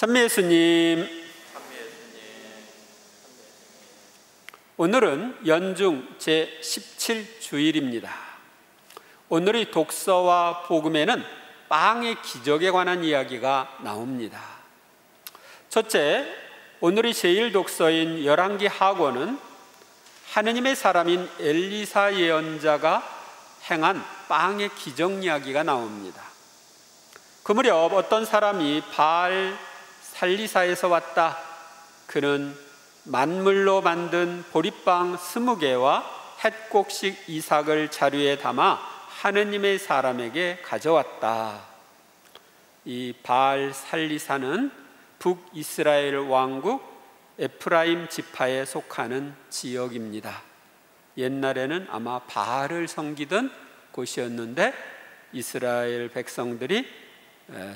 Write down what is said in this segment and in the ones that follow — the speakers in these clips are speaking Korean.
찬미예수님, 오늘은 연중 제17주일입니다. 오늘의 독서와 복음에는 빵의 기적에 관한 이야기가 나옵니다. 첫째, 오늘의 제1독서인 열왕기 하고는 하느님의 사람인 엘리사 예언자가 행한 빵의 기적 이야기가 나옵니다. 그 무렵 어떤 사람이 바알 살리사에서 왔다. 그는 만물로 만든 보리빵 20개와 햇곡식 이삭을 자루에 담아 하느님의 사람에게 가져왔다. 이 바알 살리사는 북이스라엘 왕국 에프라임 지파에 속하는 지역입니다. 옛날에는 아마 바알을 섬기던 곳이었는데 이스라엘 백성들이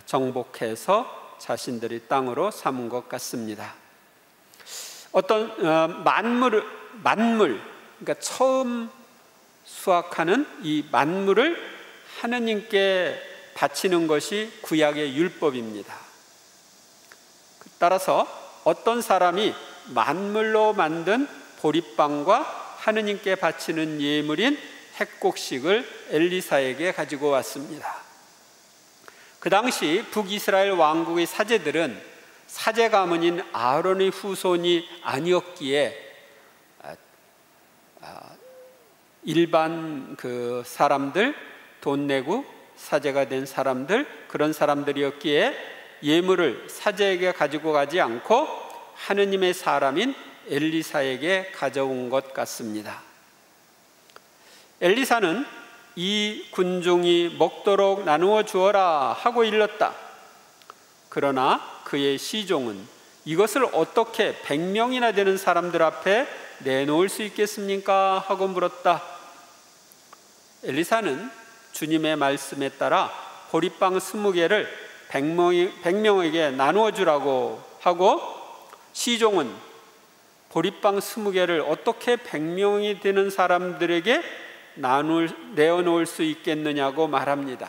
정복해서 자신들의 땅으로 삼은 것 같습니다. 어떤 만물, 그러니까 처음 수확하는 이 만물을 하느님께 바치는 것이 구약의 율법입니다. 따라서 어떤 사람이 만물로 만든 보리빵과 하느님께 바치는 예물인 햇곡식을 엘리사에게 가지고 왔습니다. 그 당시 북이스라엘 왕국의 사제들은 사제 가문인 아론의 후손이 아니었기에 일반 그 사람들, 돈 내고 사제가 된 사람들, 그런 사람들이었기에 예물을 사제에게 가지고 가지 않고 하느님의 사람인 엘리사에게 가져온 것 같습니다. 엘리사는 이 군중이 먹도록 나누어 주어라 하고 일렀다. 그러나 그의 시종은 이것을 어떻게 100명이나 되는 사람들 앞에 내놓을 수 있겠습니까? 하고 물었다. 엘리사는 주님의 말씀에 따라 보리빵 20개를 100명에게 나누어 주라고 하고, 시종은 보리빵 20개를 어떻게 100명이 되는 사람들에게 내어놓을 수 있겠느냐고 말합니다.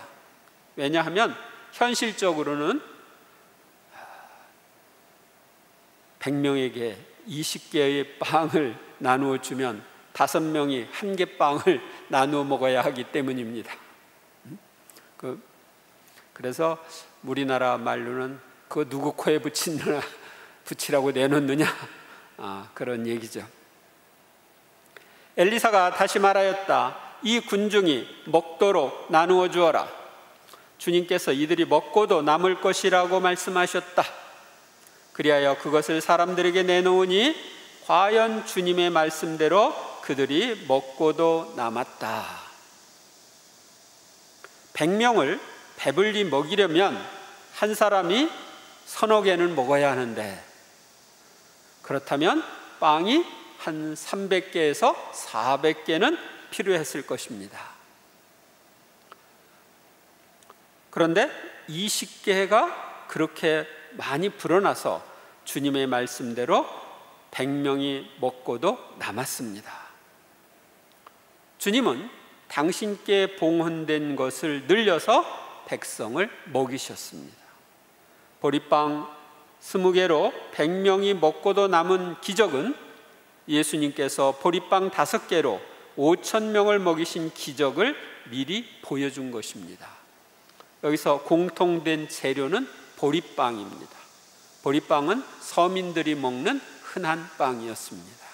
왜냐하면 현실적으로는 100명에게 20개의 빵을 나누어 주면 5명이 1개 빵을 나누어 먹어야 하기 때문입니다. 그래서 우리나라 말로는 그거 누구 코에 붙이라고 내놓느냐, 그런 얘기죠. 엘리사가 다시 말하였다. 이 군중이 먹도록 나누어 주어라. 주님께서 이들이 먹고도 남을 것이라고 말씀하셨다. 그리하여 그것을 사람들에게 내놓으니 과연 주님의 말씀대로 그들이 먹고도 남았다. 100명을 배불리 먹이려면 한 사람이 서너 개는 먹어야 하는데, 그렇다면 빵이 한 300개에서 400개는 필요했을 것입니다. 그런데 20개가 그렇게 많이 불어나서 주님의 말씀대로 100명이 먹고도 남았습니다. 주님은 당신께 봉헌된 것을 늘려서 백성을 먹이셨습니다. 보리빵 20개로 100명이 먹고도 남은 기적은 예수님께서 보리빵 5개로 5,000명을 먹이신 기적을 미리 보여준 것입니다. 여기서 공통된 재료는 보리빵입니다. 보리빵은 서민들이 먹는 흔한 빵이었습니다.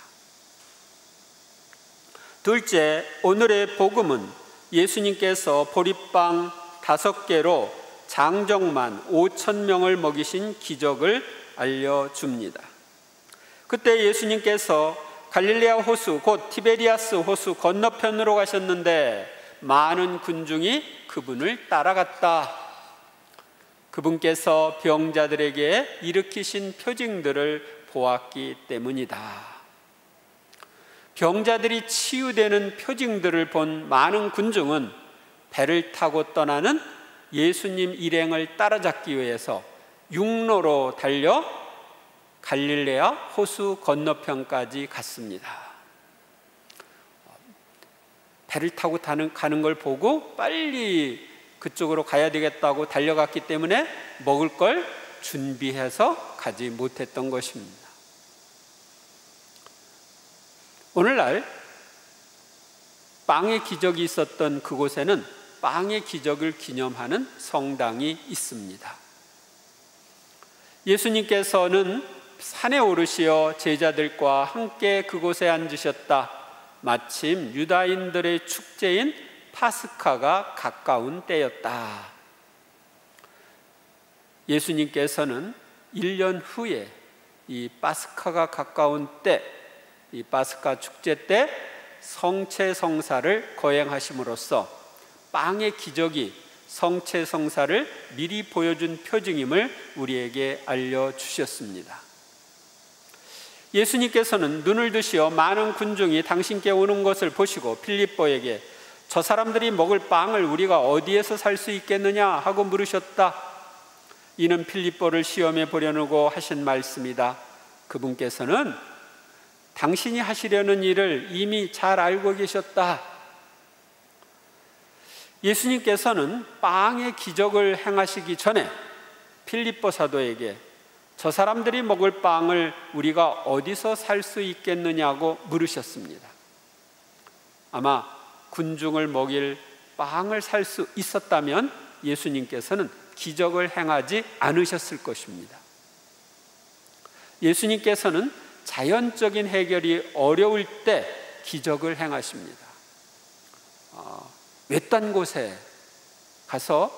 둘째, 오늘의 복음은 예수님께서 보리빵 5개로 장정만 5,000명을 먹이신 기적을 알려줍니다. 그때 예수님께서 갈릴레아 호수, 곧 티베리아스 호수 건너편으로 가셨는데 많은 군중이 그분을 따라갔다. 그분께서 병자들에게 일으키신 표징들을 보았기 때문이다. 병자들이 치유되는 표징들을 본 많은 군중은 배를 타고 떠나는 예수님 일행을 따라잡기 위해서 육로로 달려 갈릴레아 호수 건너편까지 갔습니다. 배를 타고 가는 걸 보고 빨리 그쪽으로 가야 되겠다고 달려갔기 때문에 먹을 걸 준비해서 가지 못했던 것입니다. 오늘날 빵의 기적이 있었던 그곳에는 빵의 기적을 기념하는 성당이 있습니다. 예수님께서는 산에 오르시어 제자들과 함께 그곳에 앉으셨다. 마침 유다인들의 축제인 파스카가 가까운 때였다. 예수님께서는 1년 후에 이 파스카가 가까운 때, 이 파스카 축제 때 성체성사를 거행하심으로써 빵의 기적이 성체성사를 미리 보여준 표징임을 우리에게 알려주셨습니다. 예수님께서는 눈을 드시어 많은 군중이 당신께 오는 것을 보시고 빌립보에게 저 사람들이 먹을 빵을 우리가 어디에서 살 수 있겠느냐 하고 물으셨다. 이는 빌립보를 시험해 보려고 하신 말씀이다. 그분께서는 당신이 하시려는 일을 이미 잘 알고 계셨다. 예수님께서는 빵의 기적을 행하시기 전에 빌립보 사도에게 저 사람들이 먹을 빵을 우리가 어디서 살 수 있겠느냐고 물으셨습니다. 아마 군중을 먹일 빵을 살 수 있었다면 예수님께서는 기적을 행하지 않으셨을 것입니다. 예수님께서는 자연적인 해결이 어려울 때 기적을 행하십니다. 외딴 곳에 가서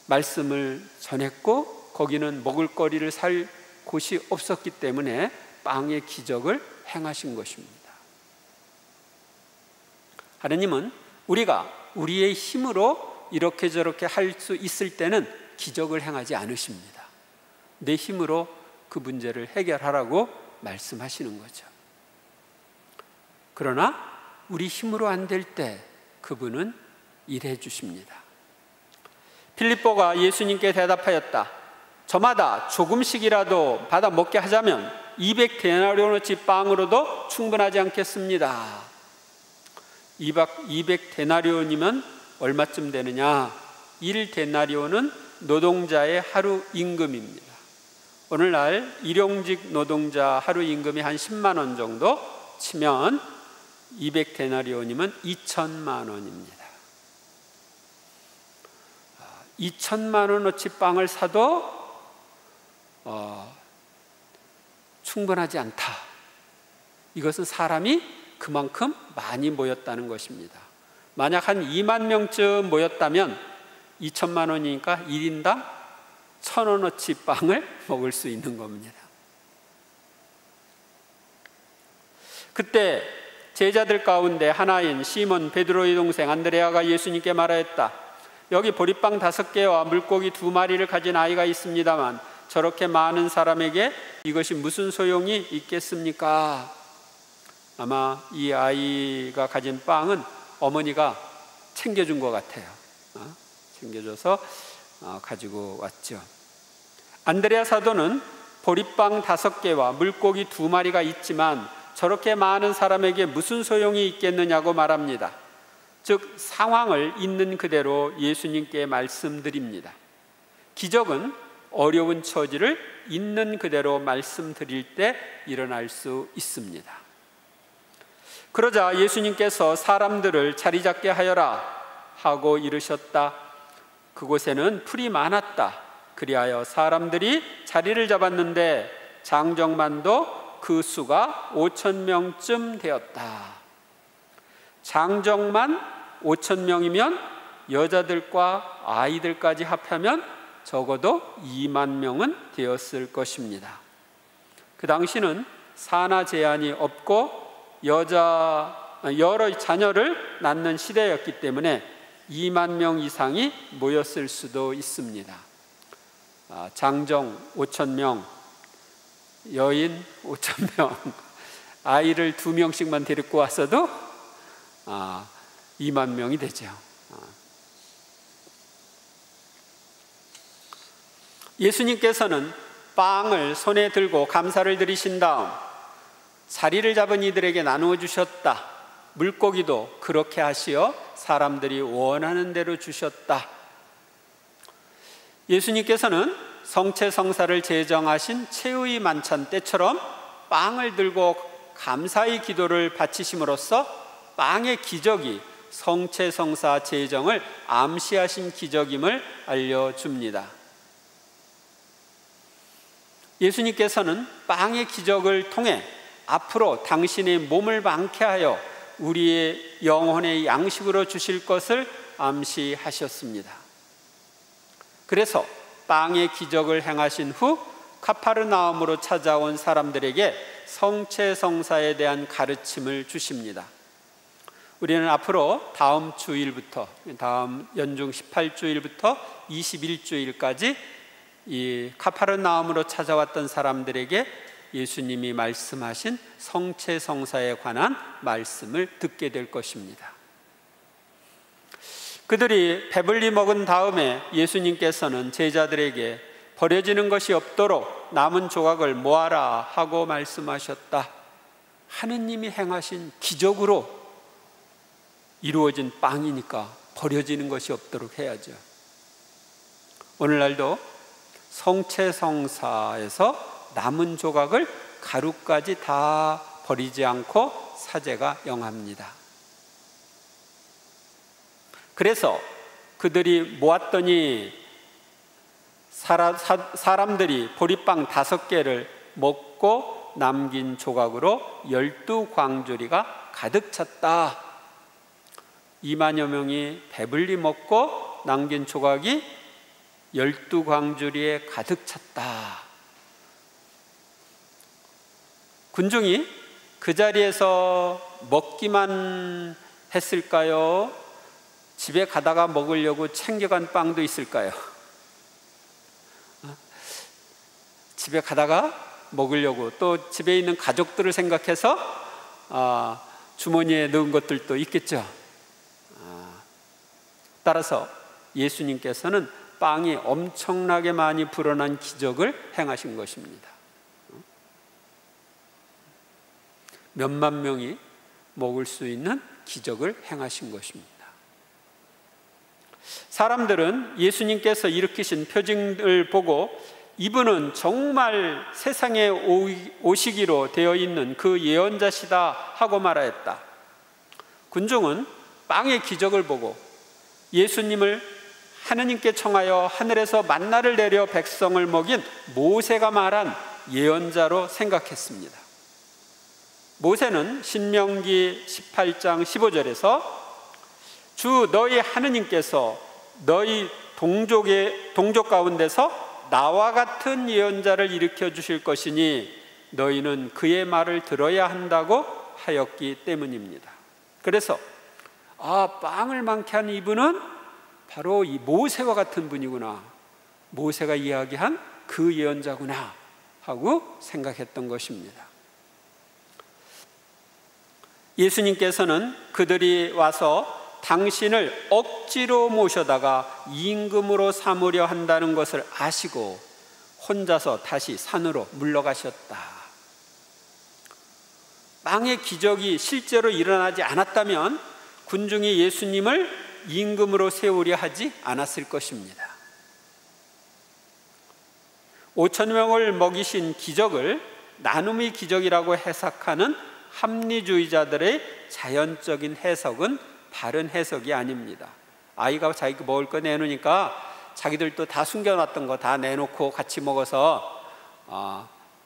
말씀을 전했고 거기는 먹을거리를 살 곳이 없었기 때문에 빵의 기적을 행하신 것입니다. 하나님은 우리가 우리의 힘으로 이렇게 저렇게 할 수 있을 때는 기적을 행하지 않으십니다. 내 힘으로 그 문제를 해결하라고 말씀하시는 거죠. 그러나 우리 힘으로 안 될 때 그분은 일해 주십니다. 빌립보가 예수님께 대답하였다. 저마다 조금씩이라도 받아 먹게 하자면 200데나리온어치 빵으로도 충분하지 않겠습니다. 200데나리온이면 얼마쯤 되느냐? 1데나리온은 노동자의 하루 임금입니다. 오늘날 일용직 노동자 하루 임금이 한 10만 원 정도 치면 200데나리온이면 2천만 원입니다. 2천만 원어치 빵을 사도 충분하지 않다. 이것은 사람이 그만큼 많이 모였다는 것입니다. 만약 한 2만 명쯤 모였다면 2천만 원이니까 1인당 1,000원어치 빵을 먹을 수 있는 겁니다. 그때 제자들 가운데 하나인 시몬 베드로의 동생 안드레아가 예수님께 말하였다. 여기 보리빵 5개와 물고기 2마리를 가진 아이가 있습니다만 저렇게 많은 사람에게 이것이 무슨 소용이 있겠습니까? 아마 이 아이가 가진 빵은 어머니가 챙겨준 것 같아요. 챙겨줘서 가지고 왔죠. 안드레아 사도는 보리빵 5개와 물고기 2마리가 있지만 저렇게 많은 사람에게 무슨 소용이 있겠느냐고 말합니다. 즉 상황을 있는 그대로 예수님께 말씀드립니다. 기적은 어려운 처지를 있는 그대로 말씀드릴 때 일어날 수 있습니다. 그러자 예수님께서 사람들을 자리 잡게 하여라 하고 이르셨다. 그곳에는 풀이 많았다. 그리하여 사람들이 자리를 잡았는데 장정만도 그 수가 5,000명쯤 되었다. 장정만 5,000명이면 여자들과 아이들까지 합하면 적어도 2만 명은 되었을 것입니다. 그 당시는 산하 제한이 없고 여러 자녀를 낳는 시대였기 때문에 2만 명 이상이 모였을 수도 있습니다. 장정 5,000명, 여인 5,000명, 아이를 2명씩만 데리고 왔어도 2만 명이 되죠. 예수님께서는 빵을 손에 들고 감사를 드리신 다음 자리를 잡은 이들에게 나누어 주셨다. 물고기도 그렇게 하시어 사람들이 원하는 대로 주셨다. 예수님께서는 성체성사를 제정하신 최후의 만찬 때처럼 빵을 들고 감사의 기도를 바치심으로써 빵의 기적이 성체성사 제정을 암시하신 기적임을 알려줍니다. 예수님께서는 빵의 기적을 통해 앞으로 당신의 몸을 망케하여 우리의 영혼의 양식으로 주실 것을 암시하셨습니다. 그래서 빵의 기적을 행하신 후 카파르나움으로 찾아온 사람들에게 성체성사에 대한 가르침을 주십니다. 우리는 앞으로 다음 주일부터, 다음 연중 18주일부터 21주일까지 이 카파르나움으로 찾아왔던 사람들에게 예수님이 말씀하신 성체성사에 관한 말씀을 듣게 될 것입니다. 그들이 배불리 먹은 다음에 예수님께서는 제자들에게 버려지는 것이 없도록 남은 조각을 모아라 하고 말씀하셨다. 하느님이 행하신 기적으로 이루어진 빵이니까 버려지는 것이 없도록 해야죠. 오늘날도 성체성사에서 남은 조각을 가루까지 다 버리지 않고 사제가 영합니다. 그래서 그들이 모았더니 사람들이 보리빵 5개를 먹고 남긴 조각으로 12광주리가 가득 찼다. 2만여 명이 배불리 먹고 남긴 조각이 12광주리에 가득 찼다. 군중이 그 자리에서 먹기만 했을까요? 집에 가다가 먹으려고 챙겨간 빵도 있을까요? 집에 가다가 먹으려고 또 집에 있는 가족들을 생각해서 주머니에 넣은 것들도 있겠죠. 따라서 예수님께서는 빵이 엄청나게 많이 불어난 기적을 행하신 것입니다. 몇만 명이 먹을 수 있는 기적을 행하신 것입니다. 사람들은 예수님께서 일으키신 표징을 보고 이분은 정말 세상에 오시기로 되어 있는 그 예언자시다 하고 말하였다. 군중은 빵의 기적을 보고 예수님을 하느님께 청하여 하늘에서 만나를 내려 백성을 먹인 모세가 말한 예언자로 생각했습니다. 모세는 신명기 18장 15절에서 주 너희 하느님께서 너희 동족 가운데서 나와 같은 예언자를 일으켜 주실 것이니 너희는 그의 말을 들어야 한다고 하였기 때문입니다. 그래서 빵을 많게 한 이분은 바로 이 모세와 같은 분이구나, 모세가 이야기한 그 예언자구나 하고 생각했던 것입니다. 예수님께서는 그들이 와서 당신을 억지로 모셔다가 임금으로 삼으려 한다는 것을 아시고 혼자서 다시 산으로 물러가셨다. 빵의 기적이 실제로 일어나지 않았다면 군중이 예수님을 임금으로 세우려 하지 않았을 것입니다. 5천 명을 먹이신 기적을 나눔의 기적이라고 해석하는 합리주의자들의 자연적인 해석은 바른 해석이 아닙니다. 아이가 자기 먹을 거 내놓으니까 자기들도 다 숨겨놨던 거 다 내놓고 같이 먹어서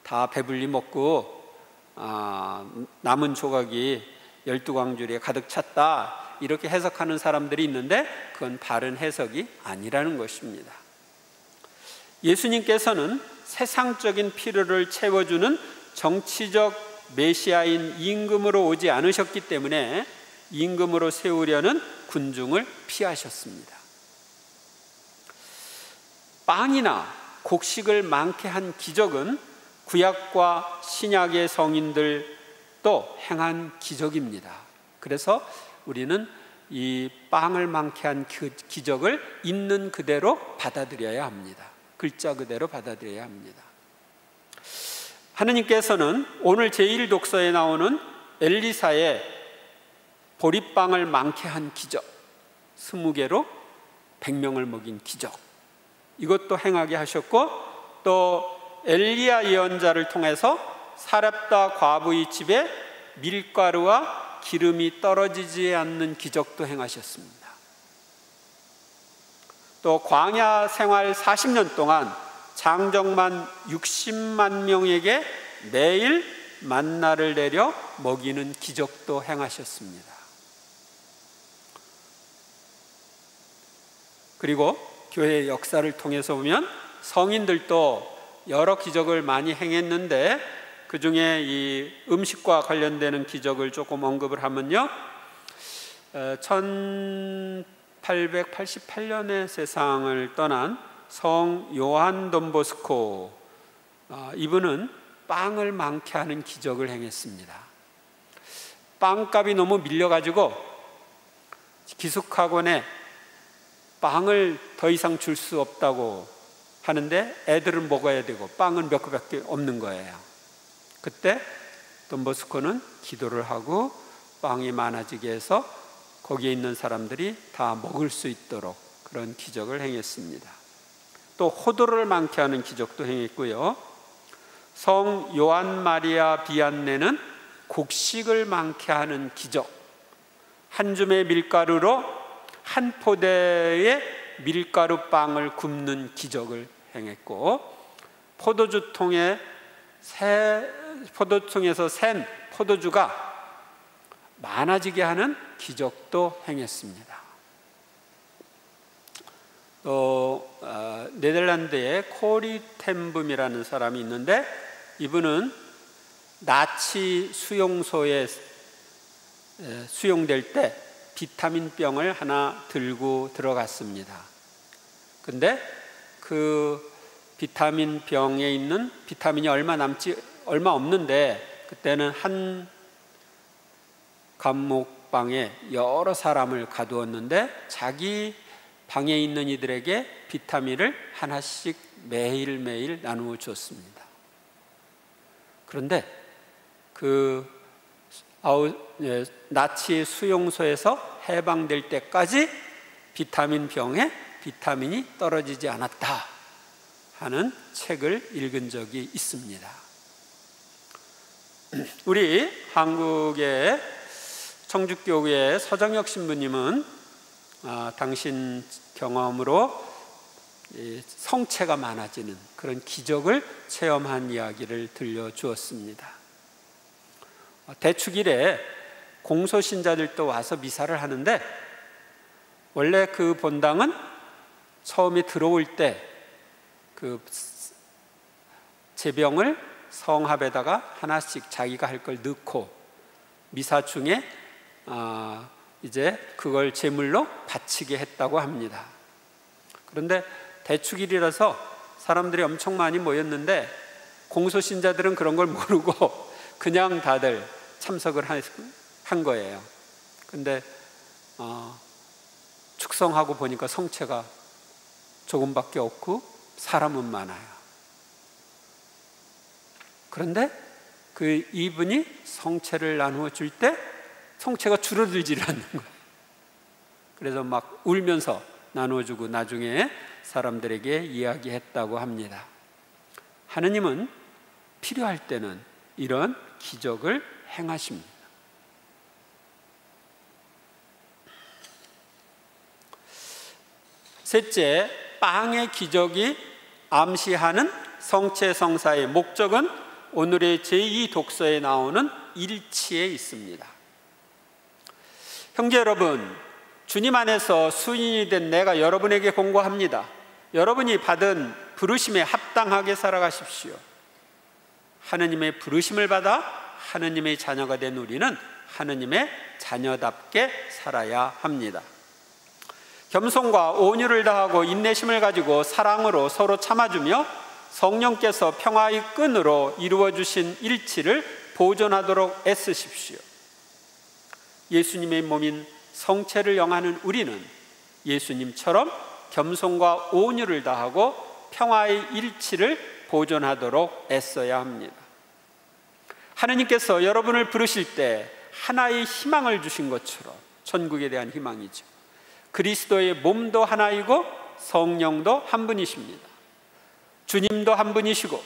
다 배불리 먹고 남은 조각이 12광주리에 가득 찼다, 이렇게 해석하는 사람들이 있는데 그건 바른 해석이 아니라는 것입니다. 예수님께서는 세상적인 필요를 채워주는 정치적 메시아인 임금으로 오지 않으셨기 때문에 임금으로 세우려는 군중을 피하셨습니다. 빵이나 곡식을 많게 한 기적은 구약과 신약의 성인들도 행한 기적입니다. 그래서 우리는 이 빵을 많게 한 그 기적을 있는 그대로 받아들여야 합니다. 글자 그대로 받아들여야 합니다. 하느님께서는 오늘 제1독서에 나오는 엘리사의 보리빵을 많게 한 기적, 20개로 100명을 먹인 기적, 이것도 행하게 하셨고 또 엘리야 예언자를 통해서 사렙다 과부의 집에 밀가루와 기름이 떨어지지 않는 기적도 행하셨습니다. 또 광야 생활 40년 동안 장정만 60만 명에게 매일 만나를 내려 먹이는 기적도 행하셨습니다. 그리고 교회의 역사를 통해서 보면 성인들도 여러 기적을 많이 행했는데, 그 중에 이 음식과 관련되는 기적을 조금 언급을 하면요, 1888년에 세상을 떠난 성 요한 돈보스코, 이분은 빵을 많게 하는 기적을 행했습니다. 빵값이 너무 밀려가지고 기숙학원에 빵을 더 이상 줄 수 없다고 하는데 애들은 먹어야 되고 빵은 몇 개밖에 없는 거예요. 그때 돈보스코는 기도를 하고 빵이 많아지게 해서 거기에 있는 사람들이 다 먹을 수 있도록 그런 기적을 행했습니다. 또 호두를 많게 하는 기적도 행했고요, 성 요한 마리아 비안네는 곡식을 많게 하는 기적, 한 줌의 밀가루로 한 포대의 밀가루 빵을 굽는 기적을 행했고, 포도통에서 샌 포도주가 많아지게 하는 기적도 행했습니다. 또 네덜란드의 코리 텐붐이라는 사람이 있는데, 이분은 나치 수용소에 수용될 때 비타민병을 하나 들고 들어갔습니다. 근데 그 비타민병에 있는 비타민이 얼마 없는데, 그때는 한 감목방에 여러 사람을 가두었는데 자기 방에 있는 이들에게 비타민을 하나씩 매일매일 나누어 줬습니다. 그런데 그 나치 수용소에서 해방될 때까지 비타민 병에 비타민이 떨어지지 않았다 하는 책을 읽은 적이 있습니다. 우리 한국의 청주교회 서정혁 신부님은 당신 경험으로 성체가 많아지는 그런 기적을 체험한 이야기를 들려주었습니다. 대축일에 공소신자들도 와서 미사를 하는데, 원래 그 본당은 처음에 들어올 때 그 제병을 성합에다가 하나씩 자기가 할 걸 넣고 미사 중에 이제 그걸 제물로 바치게 했다고 합니다. 그런데 대축일이라서 사람들이 엄청 많이 모였는데 공소신자들은 그런 걸 모르고 그냥 다들 참석을 한 거예요. 근데 축성하고 보니까 성체가 조금밖에 없고 사람은 많아요. 그런데 그 이분이 성체를 나누어 줄 때 성체가 줄어들질 않는 거예요. 그래서 막 울면서 나누어주고 나중에 사람들에게 이야기했다고 합니다. 하느님은 필요할 때는 이런 기적을 행하십니다. 셋째, 빵의 기적이 암시하는 성체성사의 목적은 오늘의 제2 독서에 나오는 일치에 있습니다. 형제 여러분, 주님 안에서 수인이 된 내가 여러분에게 권고합니다. 여러분이 받은 부르심에 합당하게 살아가십시오. 하느님의 부르심을 받아 하느님의 자녀가 된 우리는 하느님의 자녀답게 살아야 합니다. 겸손과 온유를 다하고 인내심을 가지고 사랑으로 서로 참아주며 성령께서 평화의 끈으로 이루어주신 일치를 보존하도록 애쓰십시오. 예수님의 몸인 성체를 영하는 우리는 예수님처럼 겸손과 온유를 다하고 평화의 일치를 보존하도록 애써야 합니다. 하느님께서 여러분을 부르실 때 하나의 희망을 주신 것처럼, 천국에 대한 희망이죠, 그리스도의 몸도 하나이고 성령도 한 분이십니다. 주님도 한 분이시고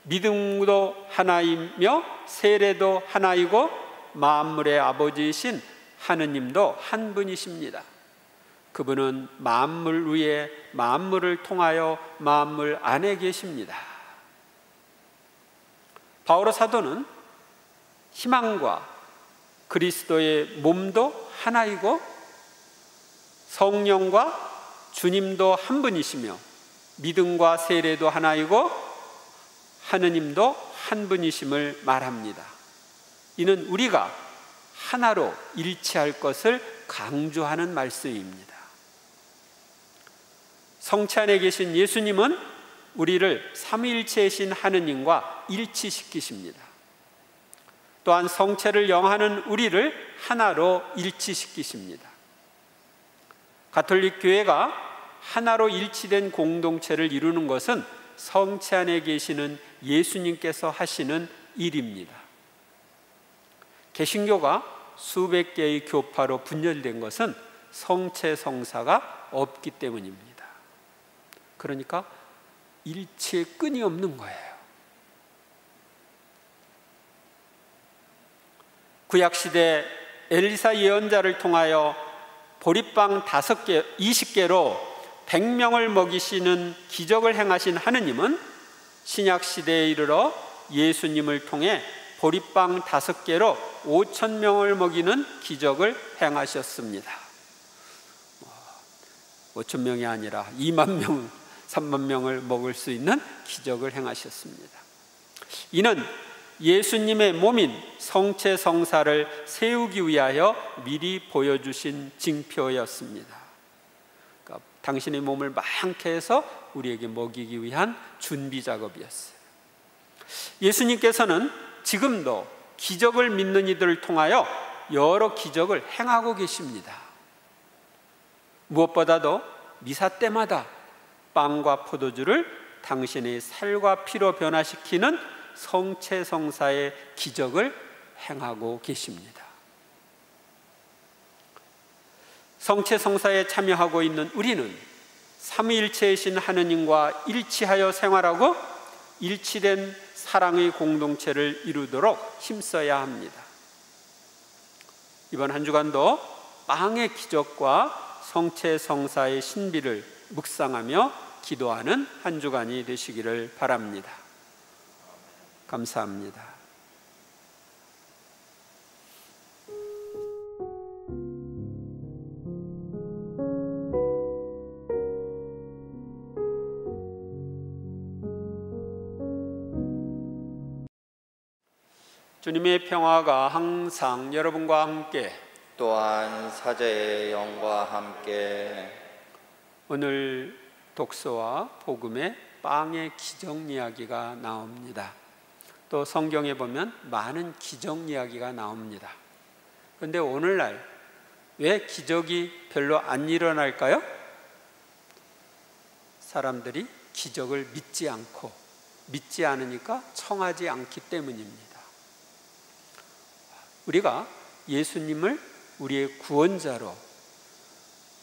믿음도 하나이며 세례도 하나이고 만물의 아버지이신 하느님도 한 분이십니다. 그분은 만물 위에 만물을 통하여 만물 안에 계십니다. 바오로 사도는 희망과 그리스도의 몸도 하나이고 성령과 주님도 한 분이시며 믿음과 세례도 하나이고 하느님도 한 분이심을 말합니다. 이는 우리가 하나로 일치할 것을 강조하는 말씀입니다. 성체 안에 계신 예수님은 우리를 삼위일체이신 하느님과 일치시키십니다. 또한 성체를 영하는 우리를 하나로 일치시키십니다. 가톨릭 교회가 하나로 일치된 공동체를 이루는 것은 성체 안에 계시는 예수님께서 하시는 일입니다. 개신교가 수백 개의 교파로 분열된 것은 성체 성사가 없기 때문입니다. 그러니까 일치의 끈이 없는 거예요. 구약시대 엘리사 예언자를 통하여 보리빵 20개로 100명을 먹이시는 기적을 행하신 하느님은 신약시대에 이르러 예수님을 통해 보리빵 5개로 5,000명을 먹이는 기적을 행하셨습니다. 5,000명이 아니라 2만 명, 3만 명을 먹을 수 있는 기적을 행하셨습니다. 이는 예수님의 몸인 성체 성사를 세우기 위하여 미리 보여주신 징표였습니다. 그러니까 당신의 몸을 많게 해서 우리에게 먹이기 위한 준비 작업이었어요. 예수님께서는 지금도 기적을 믿는 이들을 통하여 여러 기적을 행하고 계십니다. 무엇보다도 미사 때마다 빵과 포도주를 당신의 살과 피로 변화시키는 성체 성사의 기적을 행하고 계십니다. 성체 성사에 참여하고 있는 우리는 삼위일체이신 하느님과 일치하여 생활하고 일치된 사랑의 공동체를 이루도록 힘써야 합니다. 이번 한 주간도 빵의 기적과 성체 성사의 신비를 묵상하며 기도하는 한 주간이 되시기를 바랍니다. 감사합니다. 주님의 평화가 항상 여러분과 함께 또한 사제의 영과 함께. 오늘 독서와 복음에 빵의 기적 이야기가 나옵니다. 또 성경에 보면 많은 기적 이야기가 나옵니다. 그런데 오늘날 왜 기적이 별로 안 일어날까요? 사람들이 기적을 믿지 않으니까 청하지 않기 때문입니다. 우리가 예수님을 우리의 구원자로,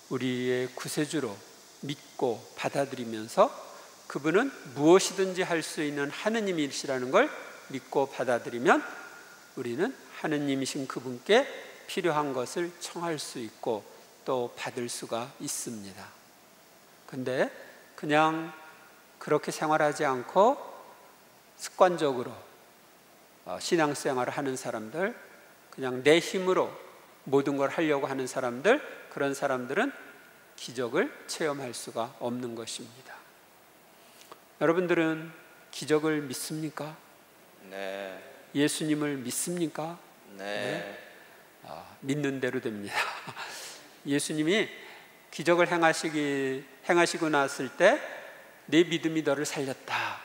우리의 구세주로 믿고 받아들이면서 그분은 무엇이든지 할 수 있는 하느님이시라는 걸 믿고 받아들이면 우리는 하느님이신 그분께 필요한 것을 청할 수 있고 또 받을 수가 있습니다. 근데 그냥 그렇게 생활하지 않고 습관적으로 신앙생활을 하는 사람들, 그냥 내 힘으로 모든 걸 하려고 하는 사람들, 그런 사람들은 기적을 체험할 수가 없는 것입니다. 여러분들은 기적을 믿습니까? 네. 예수님을 믿습니까? 네. 믿는 대로 됩니다. 예수님이 기적을 행하시고 났을 때 내 믿음이 너를 살렸다,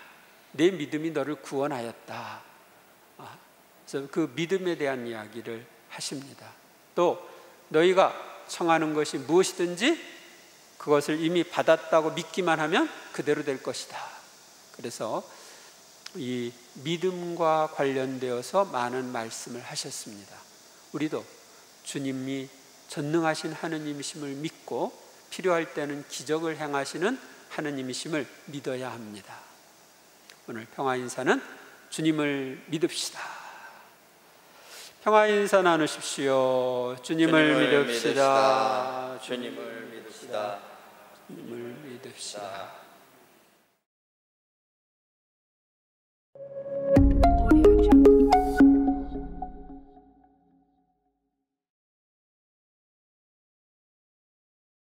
내 믿음이 너를 구원하였다. 그래서 그 믿음에 대한 이야기를 하십니다. 또 너희가 청하는 것이 무엇이든지 그것을 이미 받았다고 믿기만 하면 그대로 될 것이다. 그래서 이 믿음과 관련되어서 많은 말씀을 하셨습니다. 우리도 주님이 전능하신 하느님이심을 믿고 필요할 때는 기적을 행하시는 하느님이심을 믿어야 합니다. 오늘 평화 인사는 주님을 믿읍시다. 평화 인사 나누십시오. 주님을 믿읍시다. 주님을 믿읍시다. 주님을 믿읍시다.